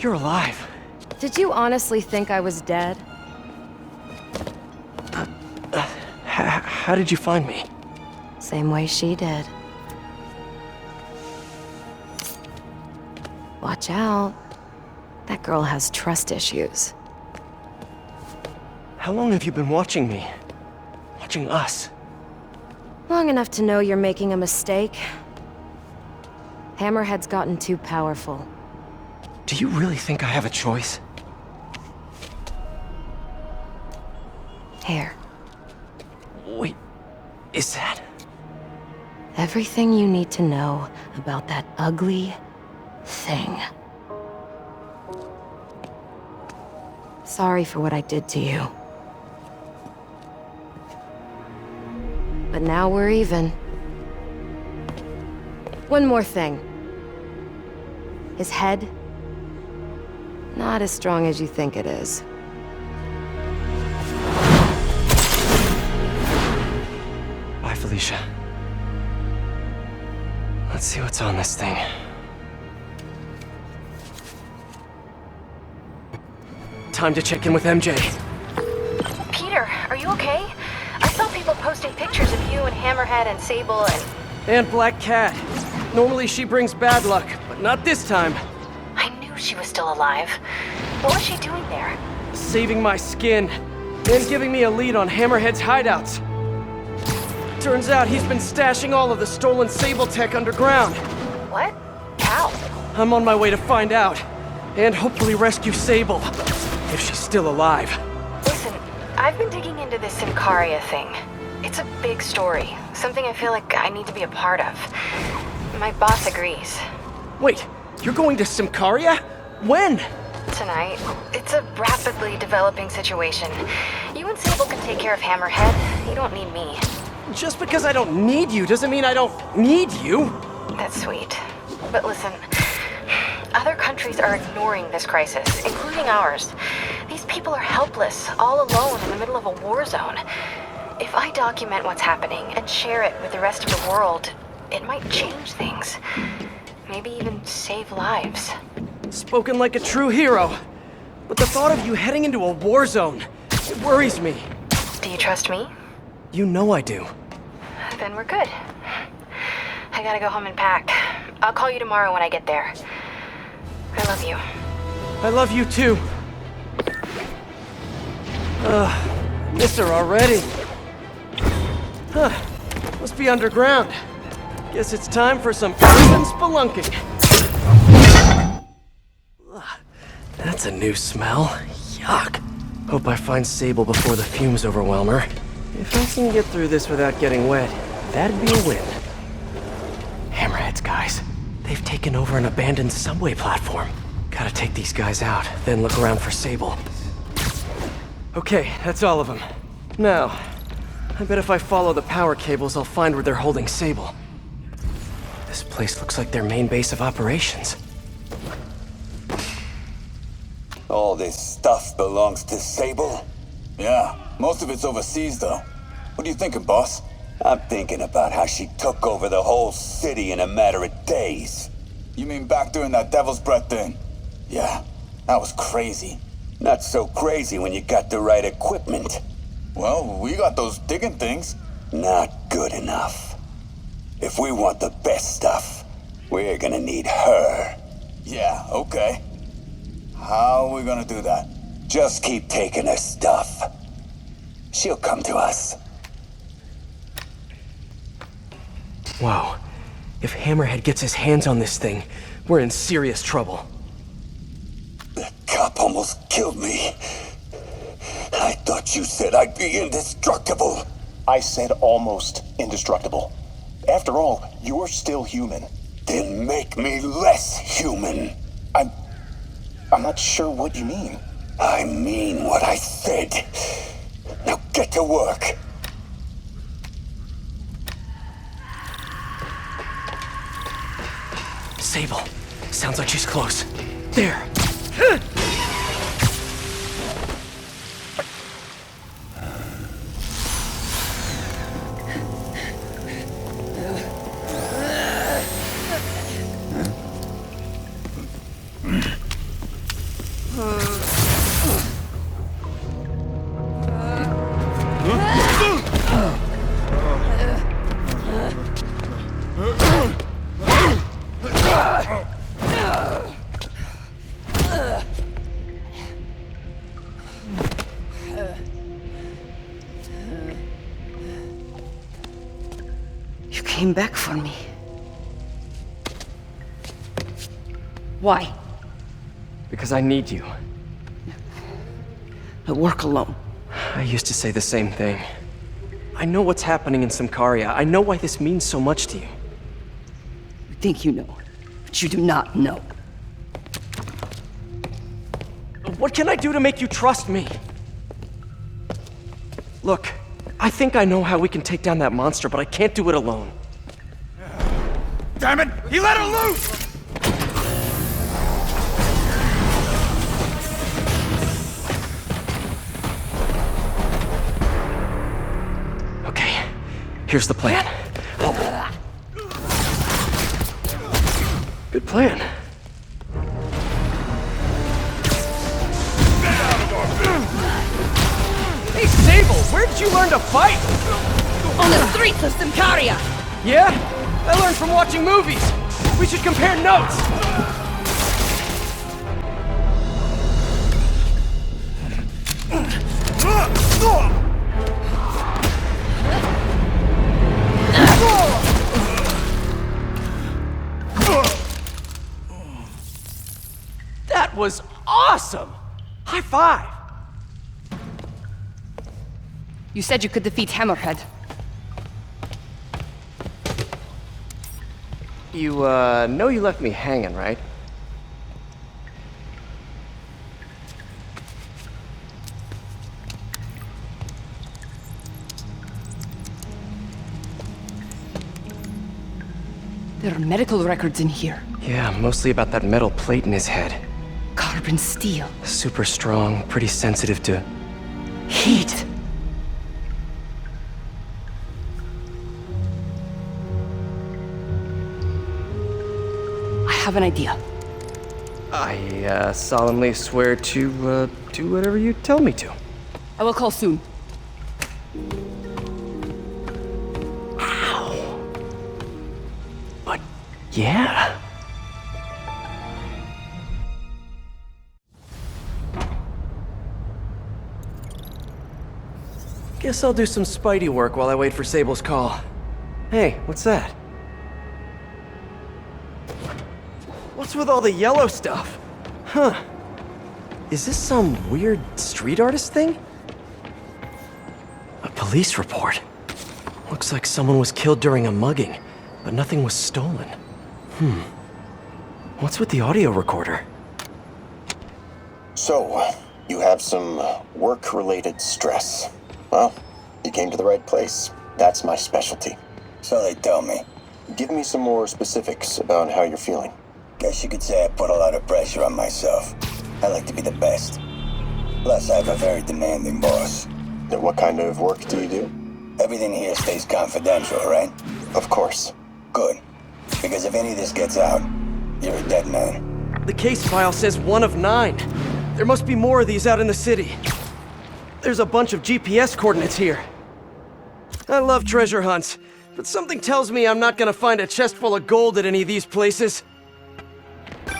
You're alive. Did you honestly think I was dead? How did you find me? Same way she did. Watch out. That girl has trust issues. How long have you been watching me? Watching us? Long enough to know you're making a mistake. Hammerhead's gotten too powerful. Do you really think I have a choice? Here. Wait, is that... Everything you need to know about that ugly thing. Sorry for what I did to you. But now we're even. One more thing. His head, not as strong as you think it is. Bye, Felicia. Let's see what's on this thing. Time to check in with MJ. Peter, are you okay? I saw people posting pictures of you and Hammerhead and Sable and... And Black Cat. Normally she brings bad luck, but not this time. I knew she was still alive. What was she doing there? Saving my skin, and giving me a lead on Hammerhead's hideouts. Turns out he's been stashing all of the stolen Sable tech underground. What? How? I'm on my way to find out, and hopefully rescue Sable, if she's still alive. Listen, I've been digging into this Symkaria thing. It's a big story, something I feel like I need to be a part of. My boss agrees. Wait, you're going to Symkaria? When? Tonight. It's a rapidly developing situation. You and Sable can take care of Hammerhead. You don't need me. Just because I don't need you doesn't mean I don't need you. That's sweet. But listen, other countries are ignoring this crisis, including ours. These people are helpless, all alone in the middle of a war zone. If I document what's happening and share it with the rest of the world, it might change things. Maybe even save lives. Spoken like a true hero. But the thought of you heading into a war zone, it worries me. Do you trust me? You know I do. Then we're good. I gotta go home and pack. I'll call you tomorrow when I get there. I love you. I love you too. Miss her already. Huh. Must be underground. Guess it's time for some urban spelunking. Ugh, that's a new smell. Yuck. Hope I find Sable before the fumes overwhelm her. If I can get through this without getting wet, that'd be a win. Hammerheads, guys. They've taken over an abandoned subway platform. Gotta take these guys out, then look around for Sable. Okay, that's all of them. Now, I bet if I follow the power cables, I'll find where they're holding Sable. This place looks like their main base of operations. All this stuff belongs to Sable? Yeah, most of it's overseas, though. What are you thinking, boss? I'm thinking about how she took over the whole city in a matter of days. You mean back during that Devil's Breath thing? Yeah, that was crazy. Not so crazy when you got the right equipment. Well, we got those digging things. Not good enough. If we want the best stuff, we're gonna need her. Yeah, okay. How are we gonna do that? Just keep taking her stuff. She'll come to us. Whoa. If Hammerhead gets his hands on this thing, we're in serious trouble. The cop almost killed me. I thought you said I'd be indestructible. I said almost indestructible. After all, you're still human. Then make me less human. I'm not sure what you mean. I mean what I said. Now get to work. Sable. Sounds like she's close. There. came back for me. Why? Because I need you. I work alone. I used to say the same thing. I know what's happening in Symkaria. I know why this means so much to you. You think you know, but you do not know. What can I do to make you trust me? Look, I think I know how we can take down that monster, but I can't do it alone. Damn it! He let her loose! Okay, here's the plan. Good plan. Hey, Sable, where did you learn to fight? On the streets of Symkaria! Yeah? I learned from watching movies. We should compare notes. That was awesome! High five! You said you could defeat Hammerhead. You, know you left me hanging, right? There are medical records in here. Yeah, mostly about that metal plate in his head. Carbon steel. Super strong, pretty sensitive to Heat. I have an idea. I, solemnly swear to, do whatever you tell me to. I will call soon. But, yeah. Guess I'll do some Spidey work while I wait for Sable's call. Hey, what's that? What's with all the yellow stuff? Huh. Is this some weird street artist thing? A police report. Looks like someone was killed during a mugging, but nothing was stolen. What's with the audio recorder? So, you have some work-related stress. Well, you came to the right place. That's my specialty. So they tell me. Give me some more specifics about how you're feeling. Guess you could say I put a lot of pressure on myself. I like to be the best. Plus, I have a very demanding boss. Now, what kind of work do you do? Everything here stays confidential, right? Of course. Good. Because if any of this gets out, you're a dead man. The case file says 1 of 9. There must be more of these out in the city. There's a bunch of GPS coordinates here. I love treasure hunts, but something tells me I'm not gonna find a chest full of gold at any of these places.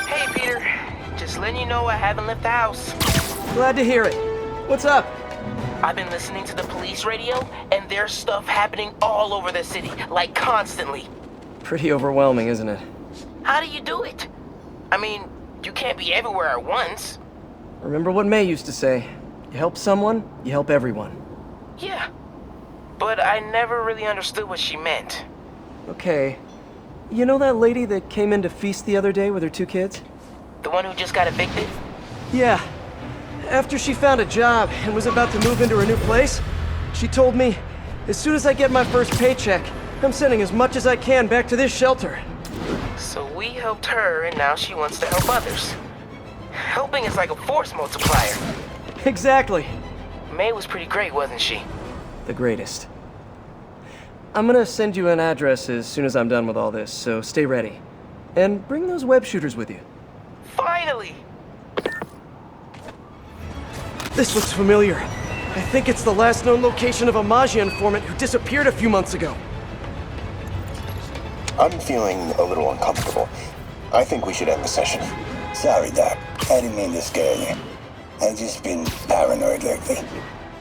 Hey, Peter. Just letting you know I haven't left the house. Glad to hear it. What's up? I've been listening to the police radio, and there's stuff happening all over the city, like constantly. Pretty overwhelming, isn't it? How do you do it? I mean, you can't be everywhere at once. Remember what May used to say. You help someone, you help everyone. Yeah. But I never really understood what she meant. Okay. You know that lady that came in to feast the other day with her 2 kids? The one who just got evicted? Yeah. After she found a job and was about to move into her new place, she told me, as soon as I get my first paycheck, I'm sending as much as I can back to this shelter. So we helped her, and now she wants to help others. Helping is like a force multiplier. Exactly. May was pretty great, wasn't she? The greatest. I'm gonna send you an address as soon as I'm done with all this, so stay ready. And bring those web shooters with you. Finally! This looks familiar. I think it's the last known location of a Maggia informant who disappeared a few months ago. I'm feeling a little uncomfortable. I think we should end the session. Sorry, Doc. I didn't mean to scare you. I've just been paranoid lately.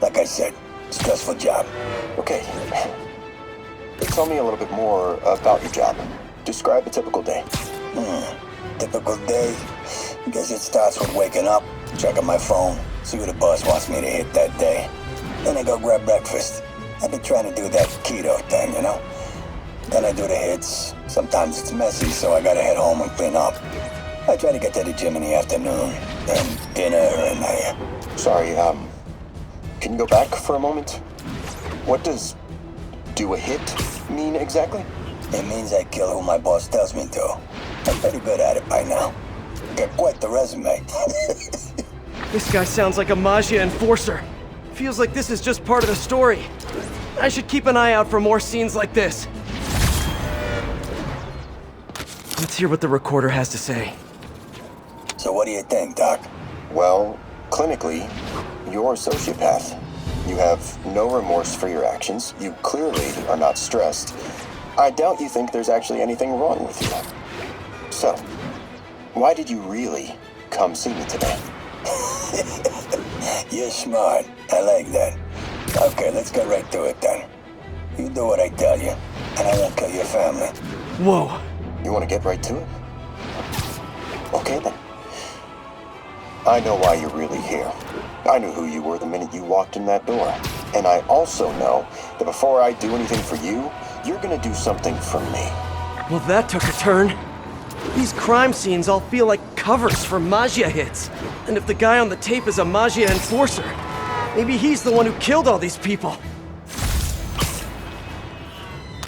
Like I said, stressful job. Okay. Tell me a little bit more about your job. Describe a typical day. Typical day? Guess it starts with waking up, checking my phone, see what the boss wants me to hit that day. Then I go grab breakfast. I've been trying to do that keto thing, you know? Then I do the hits. Sometimes it's messy, so I gotta head home and clean up. I try to get to the gym in the afternoon, then dinner, and Sorry, can you go back for a moment? What does do a hit mean exactly? It means I kill who my boss tells me to. I'm pretty good at it by now. Got quite the resume. This guy sounds like a Maggia enforcer. Feels like this is just part of the story. I should keep an eye out for more scenes like this. Let's hear what the recorder has to say. So what do you think, Doc? Well, clinically, you're a sociopath. You have no remorse for your actions. You clearly are not stressed. I doubt you think there's actually anything wrong with you. So, why did you really come see me today? You're smart. I like that. Okay, let's get right to it then. You do what I tell you, and I won't kill your family. Whoa. You want to get right to it? Okay then. I know why you're really here. I knew who you were the minute you walked in that door. And I also know that before I do anything for you, you're gonna do something for me. Well, that took a turn. These crime scenes all feel like covers for Maggia hits. And if the guy on the tape is a Maggia enforcer, maybe he's the one who killed all these people.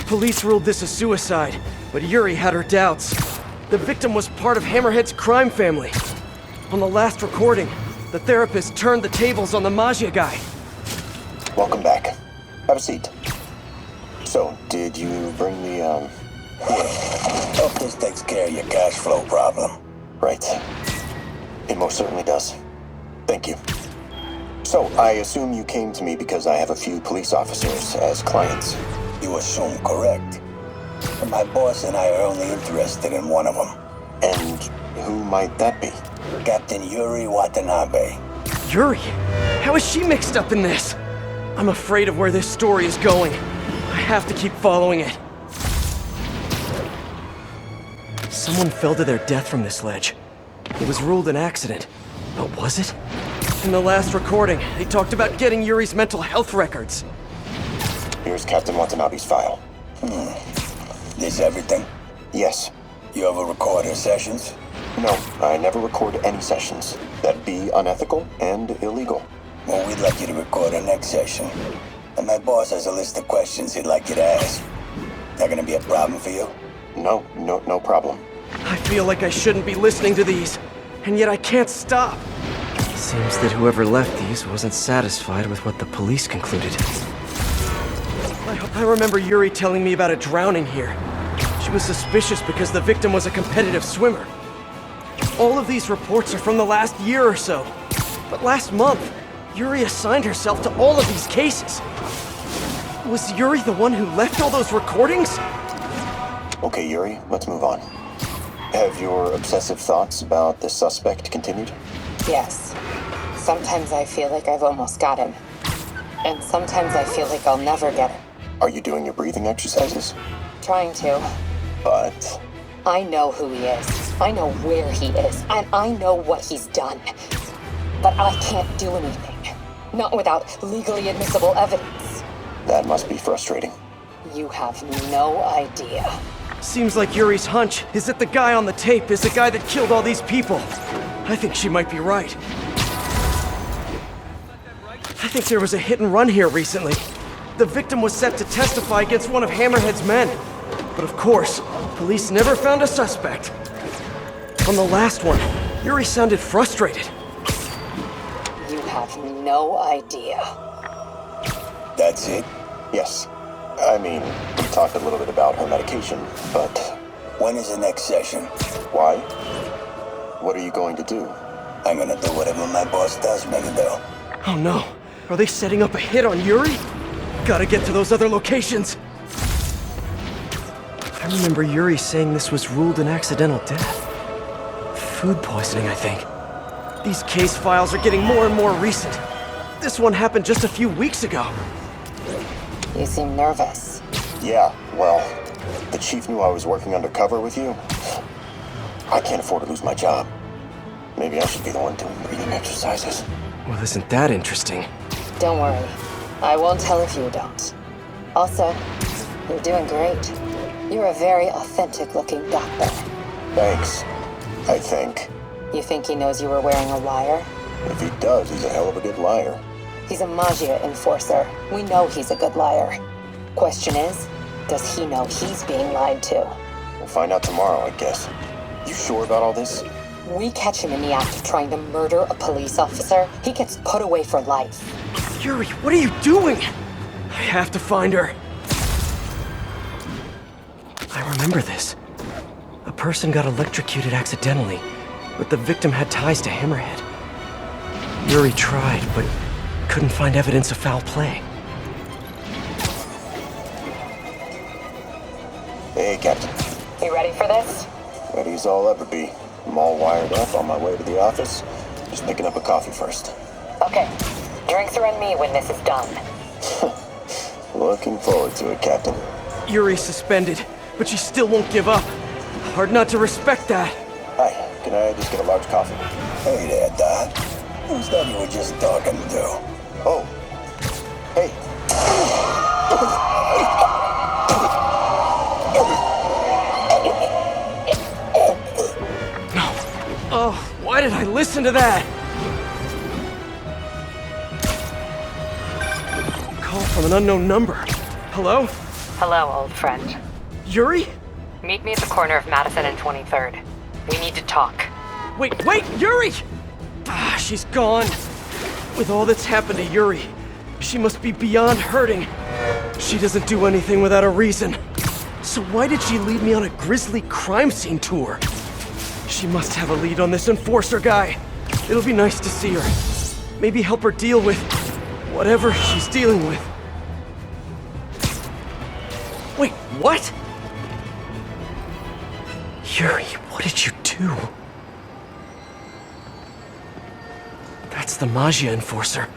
Police ruled this a suicide, but Yuri had her doubts. The victim was part of Hammerhead's crime family. On the last recording, the therapist turned the tables on the Maggia guy. Welcome back. Have a seat. So, did you bring the, Hope this takes care of your cash flow problem. Right. It most certainly does. Thank you. So, I assume you came to me because I have a few police officers as clients. You assume correct. But my boss and I are only interested in one of them. And who might that be? Captain Yuri Watanabe. Yuri? How is she mixed up in this? I'm afraid of where this story is going. I have to keep following it. Someone fell to their death from this ledge. It was ruled an accident. But was it? In the last recording, they talked about getting Yuri's mental health records. Here's Captain Watanabe's file. This everything? Yes. You ever record her sessions? No, I never record any sessions. That'd be unethical and illegal. Well, we'd like you to record our next session. And my boss has a list of questions he'd like you to ask. That gonna be a problem for you? No problem. I feel like I shouldn't be listening to these, and yet I can't stop. Seems that whoever left these wasn't satisfied with what the police concluded. I remember Yuri telling me about a drowning here. She was suspicious because the victim was a competitive swimmer. All of these reports are from the last year or so. But last month, Yuri assigned herself to all of these cases. Was Yuri the one who left all those recordings? Okay, Yuri, let's move on. Have your obsessive thoughts about the suspect continued? Yes. Sometimes I feel like I've almost got him. And sometimes I feel like I'll never get him. Are you doing your breathing exercises? Trying to. But... I know who he is. I know where he is. And I know what he's done. But I can't do anything. Not without legally admissible evidence. that must be frustrating. You have no idea. Seems like Yuri's hunch is that the guy on the tape is the guy that killed all these people. I think she might be right. I think there was a hit and run here recently. The victim was set to testify against one of Hammerhead's men. But of course, police never found a suspect. On the last one, Yuri sounded frustrated. You have no idea. That's it? Yes. I mean, we talked a little bit about her medication, but... When is the next session? Why? What are you going to do? I'm gonna do whatever my boss tells me to do. Oh no, are they setting up a hit on Yuri? Gotta get to those other locations. I remember Yuri saying this was ruled an accidental death. Food poisoning, I think. These case files are getting more and more recent. This one happened just a few weeks ago. You seem nervous. Yeah, well, the chief knew I was working undercover with you. I can't afford to lose my job. Maybe I should be the one doing breathing exercises. Well, isn't that interesting? Don't worry. I won't tell if you don't. Also, you're doing great. You're a very authentic-looking doctor. Thanks, I think. You think he knows you were wearing a wire? If he does, he's a hell of a good liar. He's a Maggia enforcer. We know he's a good liar. Question is, does he know he's being lied to? We'll find out tomorrow, I guess. You sure about all this? We catch him in the act of trying to murder a police officer, he gets put away for life. Yuri, what are you doing? I have to find her. I remember this. A person got electrocuted accidentally, but the victim had ties to Hammerhead. Yuri tried, but couldn't find evidence of foul play. Hey, Captain. You ready for this? Ready as I'll ever be. I'm all wired up on my way to the office. Just picking up a coffee first. Okay. Drinks are on me when this is done. Looking forward to it, Captain. Yuri's suspended, but she still won't give up. Hard not to respect that. Hi, can I just get a large coffee? Hey there, Doc. Who's that you were just talking to? Oh. Hey. No. Oh, why did I listen to that? Call from an unknown number. Hello? Hello, old friend. Yuri? Meet me at the corner of Madison and 23rd. We need to talk. Wait, Yuri! Ah, she's gone. With all that's happened to Yuri, she must be beyond hurting. She doesn't do anything without a reason. So why did she lead me on a grisly crime scene tour? She must have a lead on this enforcer guy. It'll be nice to see her. Maybe help her deal with whatever she's dealing with. Wait, what? Yuri, what did you do? That's the Maggia enforcer.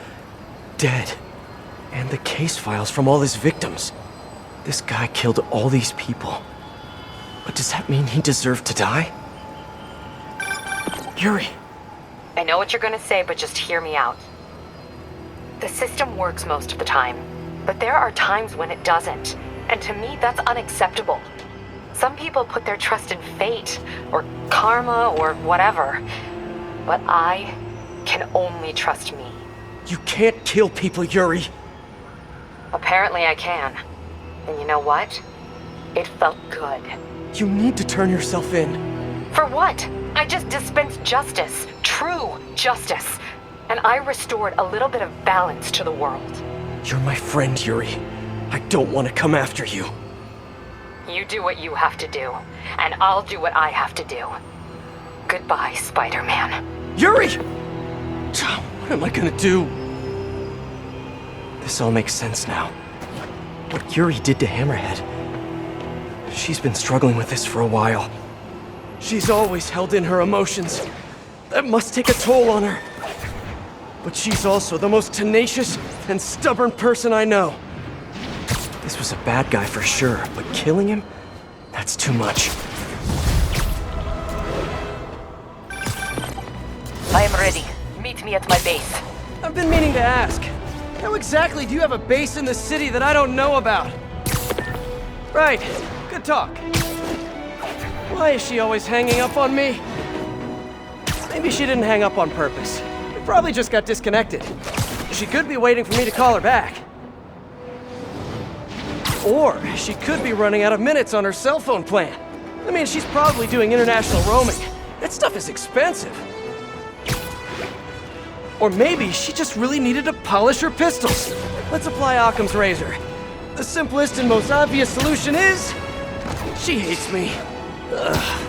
Dead. And the case files from all his victims. This guy killed all these people. But does that mean he deserved to die? Yuri. I know what you're gonna say, but just hear me out. The system works most of the time, but there are times when it doesn't. And to me, that's unacceptable. Some people put their trust in fate, or karma, or whatever. But I can only trust me. You can't kill people, Yuri. Apparently I can. And you know what? It felt good. You need to turn yourself in. For what? I just dispensed justice. True justice. And I restored a little bit of balance to the world. You're my friend, Yuri. I don't want to come after you. You do what you have to do, and I'll do what I have to do. Goodbye, Spider-Man. Yuri! What am I gonna do? This all makes sense now. What Yuri did to Hammerhead. She's been struggling with this for a while. She's always held in her emotions. That must take a toll on her. But she's also the most tenacious and stubborn person I know. This was a bad guy for sure, but killing him? That's too much. I am ready. Meet me at my base. I've been meaning to ask. How exactly do you have a base in the city that I don't know about? Right. Good talk. Why is she always hanging up on me? Maybe she didn't hang up on purpose. We probably just got disconnected. She could be waiting for me to call her back. Or she could be running out of minutes on her cell phone plan. I mean, she's probably doing international roaming. That stuff is expensive. Or maybe she just really needed to polish her pistols. Let's apply Occam's razor. The simplest and most obvious solution is... she hates me. Ugh.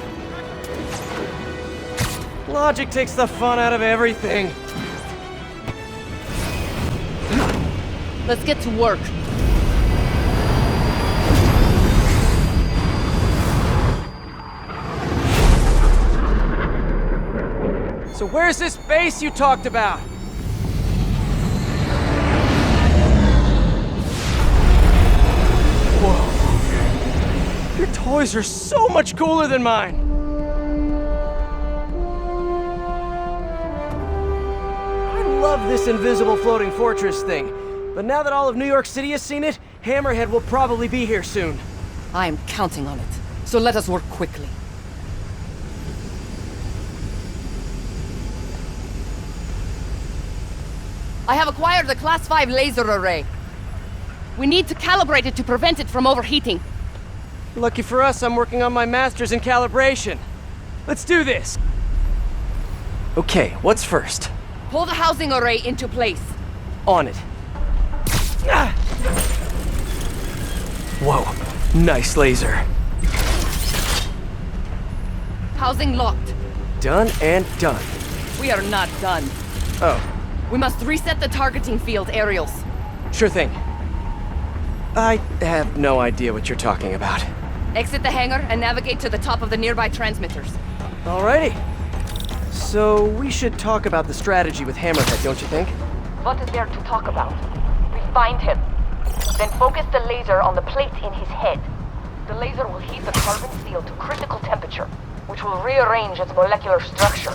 Logic takes the fun out of everything. Let's get to work. So where's this base you talked about? Whoa. Your toys are so much cooler than mine! I love this invisible floating fortress thing, but now that all of New York City has seen it, Hammerhead will probably be here soon. I am counting on it, so let us work quickly. I have acquired a Class 5 laser array. We need to calibrate it to prevent it from overheating. Lucky for us, I'm working on my master's in calibration. Let's do this! Okay, what's first? Pull the housing array into place. On it. Ah! Whoa, nice laser. Housing locked. Done and done. We are not done. Oh, We must reset the targeting field, aerials. sure thing. I have no idea what you're talking about. Exit the hangar and navigate to the top of the nearby transmitters. Alrighty. So, we should talk about the strategy with Hammerhead, don't you think? What is there to talk about? We find him. Then focus the laser on the plate in his head. The laser will heat the carbon steel to critical temperature, which will rearrange its molecular structure.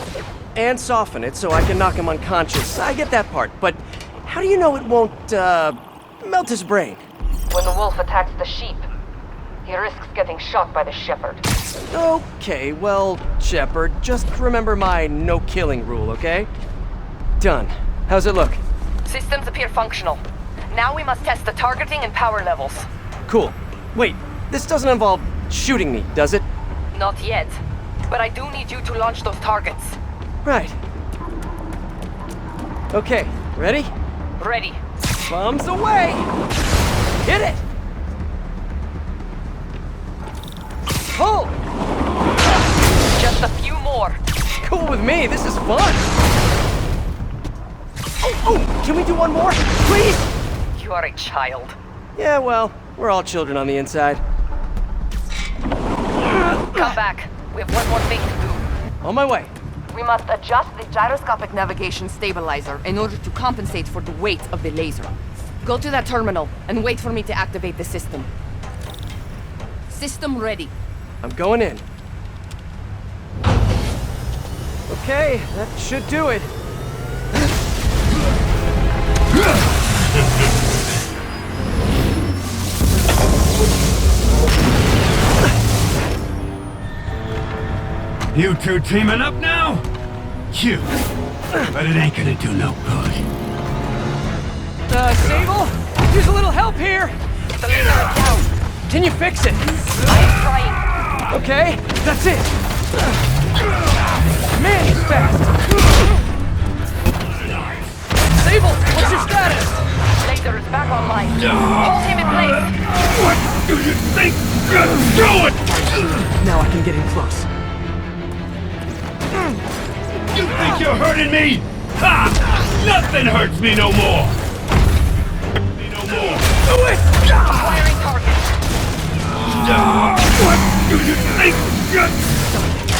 And soften it so I can knock him unconscious. I get that part, but how do you know it won't, melt his brain? When the wolf attacks the sheep, he risks getting shot by the shepherd. Okay, well, Shepard, just remember my no-killing rule, okay? Done. How's it look? Systems appear functional. Now we must test the targeting and power levels. Cool. Wait, this doesn't involve shooting me, does it? Not yet. But I do need you to launch those targets. Right. Okay, ready? Ready. Bombs away! Hit it! Pull! Just a few more. Cool with me, this is fun! Oh, can we do one more? Please? You are a child. Yeah, well, we're all children on the inside. Come back. We have one more thing to do. On my way. We must adjust the gyroscopic navigation stabilizer in order to compensate for the weight of the laser. Go to that terminal and wait for me to activate the system. System ready. I'm going in. Okay, that should do it. You two teaming up now? Cute. But it ain't gonna do no good. Sable? Use a little help here! The laser is down. Can you fix it? I am trying. Okay, that's it! Man, he's fast! Sable, what's your status? Laser is back online. Hold him in place. What do you think you're doing? Now I can get in close. You think you're hurting me? Ha! Nothing hurts me no more! No more! Do it! Firing target. What do you think you're...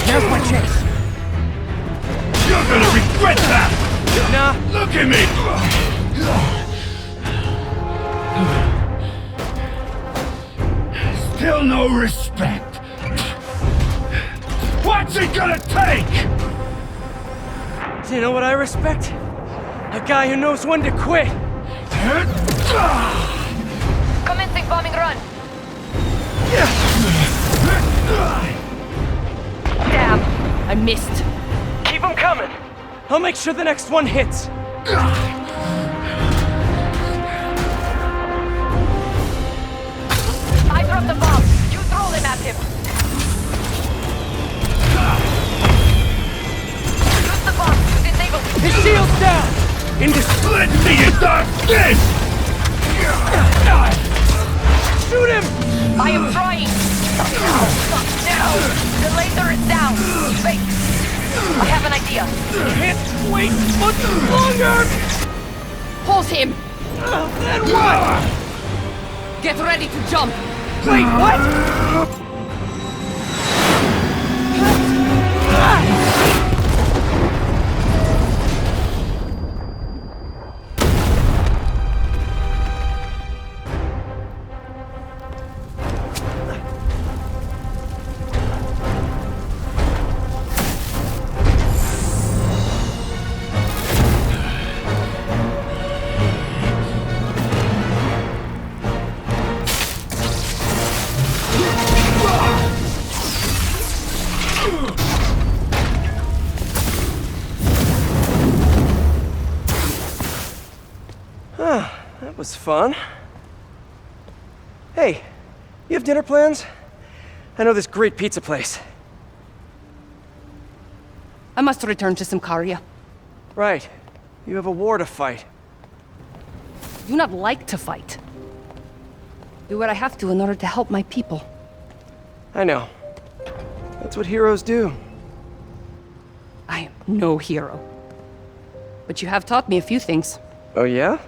There's my chance. You're gonna regret that! Nah. Look at me! Still no respect. What's it gonna take? Do you know what I respect? A guy who knows when to quit. Commencing bombing run. Damn. I missed. Keep him coming. I'll make sure the next one hits. I dropped the bomb. You throw them at him. Use the bomb to disable him. His shield's down. Split me in dark skin! Shoot him! I am trying. No. The laser is down. Wait. I have an idea. Can't wait much longer! Hold him! Then what? Get ready to jump! Wait, what? was fun. Hey, you have dinner plans? I know this great pizza place. I must return to Symkaria. Right. You have a war to fight. I do not like to fight. Do what I have to in order to help my people. I know. That's what heroes do. I am no hero. But you have taught me a few things. Oh yeah?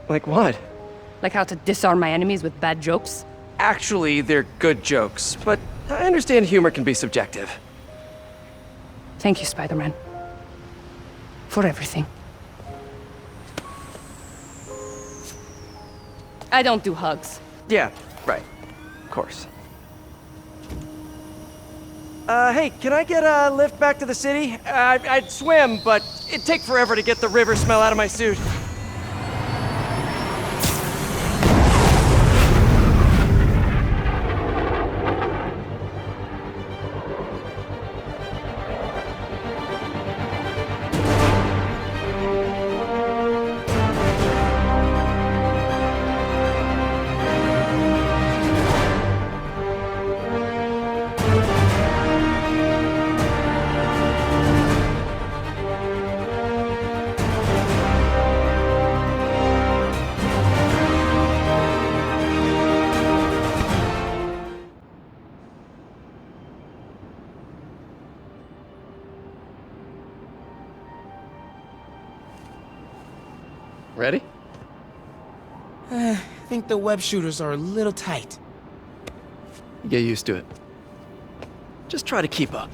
Like what? Like how to disarm my enemies with bad jokes. Actually, they're good jokes, but I understand humor can be subjective. Thank you, Spider-Man. For everything. I don't do hugs. Yeah, right. Of course. Hey, can I get a lift back to the city? I'd swim, but it'd take forever to get the river smell out of my suit. Ready? I think the web shooters are a little tight. Get used to it. Just try to keep up.